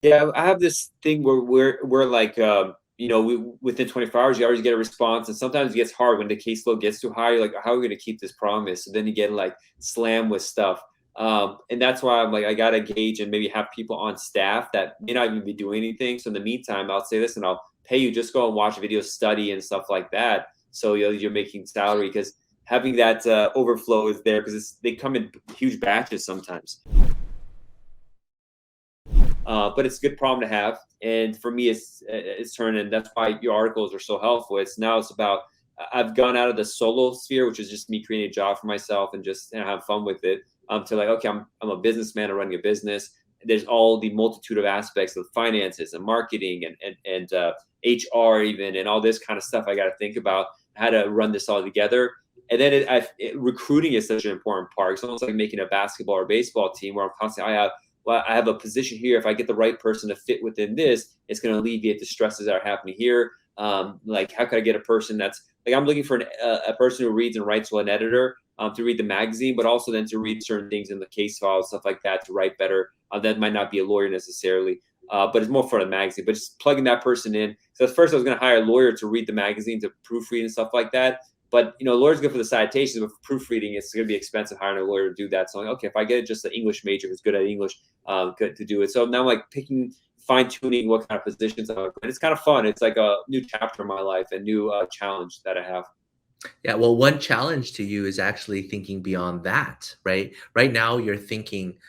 Yeah, I have this thing where we're like, within 24 hours, you always get a response, and sometimes it gets hard when the caseload gets too high. You're like, how are we going to keep this promise? So then you get like slammed with stuff, and that's why I'm like, I gotta gauge and maybe have people on staff that may not even be doing anything. So in the meantime, I'll say, listen, I'll pay you, just go and watch videos, study and stuff like that. So you're making salary because having that overflow is there because they come in huge batches sometimes. But it's a good problem to have. And for me, it's turned, and that's why your articles are so helpful. It's about I've gone out of the solo sphere, which is just me creating a job for myself and just have fun with it. To like, okay, I'm a businessman, I'm running a business. There's all the multitude of aspects of finances and marketing and HR even and all this kind of stuff I got to think about how to run this all together. And then recruiting is such an important part. It's almost like making a basketball or baseball team where I'm constantly well, I have a position here. If I get the right person to fit within this, it's going to alleviate the stresses that are happening here. Like, how could I get a person that's like, I'm looking for a person who reads and writes well, an editor to read the magazine, but also then to read certain things in the case file, stuff like that, to write better. That might not be a lawyer necessarily, but it's more for the magazine. But just plugging that person in. So at first, I was going to hire a lawyer to read the magazine, to proofread and stuff like that. But lawyers good for the citations, but for proofreading, it's going to be expensive hiring a lawyer to do that. So I'm like, okay, if I get just an English major who's good at English, good to do it. So now I'm like fine tuning what kind of positions I'm in. And it's kind of fun. It's like a new chapter in my life, a new challenge that I have. Yeah, well, one challenge to you is actually thinking beyond that, right? Right now, you're thinking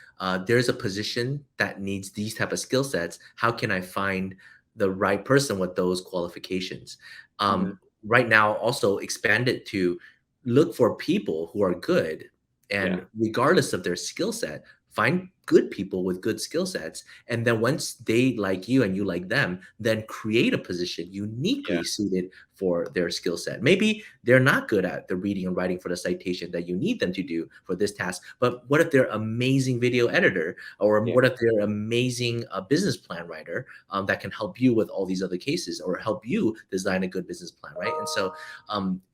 there's a position that needs these type of skill sets. How can I find the right person with those qualifications? Mm-hmm. Right now, also expand it to look for people who are good, Yeah. and regardless of their skill set, find good people with good skill sets. And then once they like you and you like them, then create a position Yeah. uniquely suited for their skill set. Maybe they're not good at the reading and writing for the citation that you need them to do for this task, but what if they're amazing video editor, or Yeah. what if they're amazing business plan writer that can help you with all these other cases or help you design a good business plan, right? And so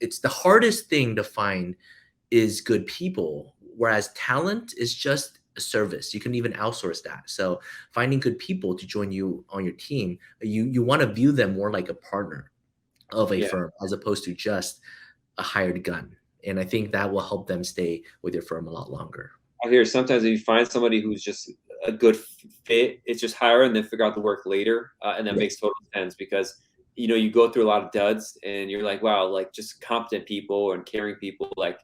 it's the hardest thing to find is good people, whereas talent is just a service. You can even outsource that. So finding good people to join you on your team, you want to view them more like a partner of a Yeah. firm as opposed to just a hired gun. And I think that will help them stay with your firm a lot longer. I hear sometimes if you find somebody who's just a good fit, it's just hire and then figure out the work later, and that Yeah. makes total sense because you go through a lot of duds and you're like, wow, like just competent people and caring people, like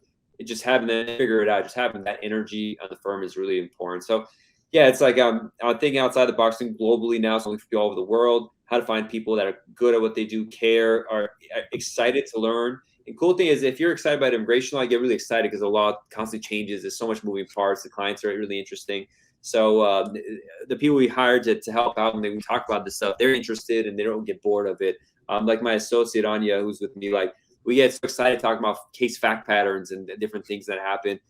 just having them figure it out, just having that energy on the firm is really important. So yeah, it's like I'm thinking outside the box and globally now, so we can all over the world, how to find people that are good at what they do, care, are excited to learn. And cool thing is, if you're excited about immigration law, I get really excited because the law constantly changes. There's so much moving parts. The clients are really interesting. So the people we hired to help out when we talk about this stuff, they're interested and they don't get bored of it. Like my associate Anya, who's with me, like we get so excited talking about case fact patterns and different things that happen.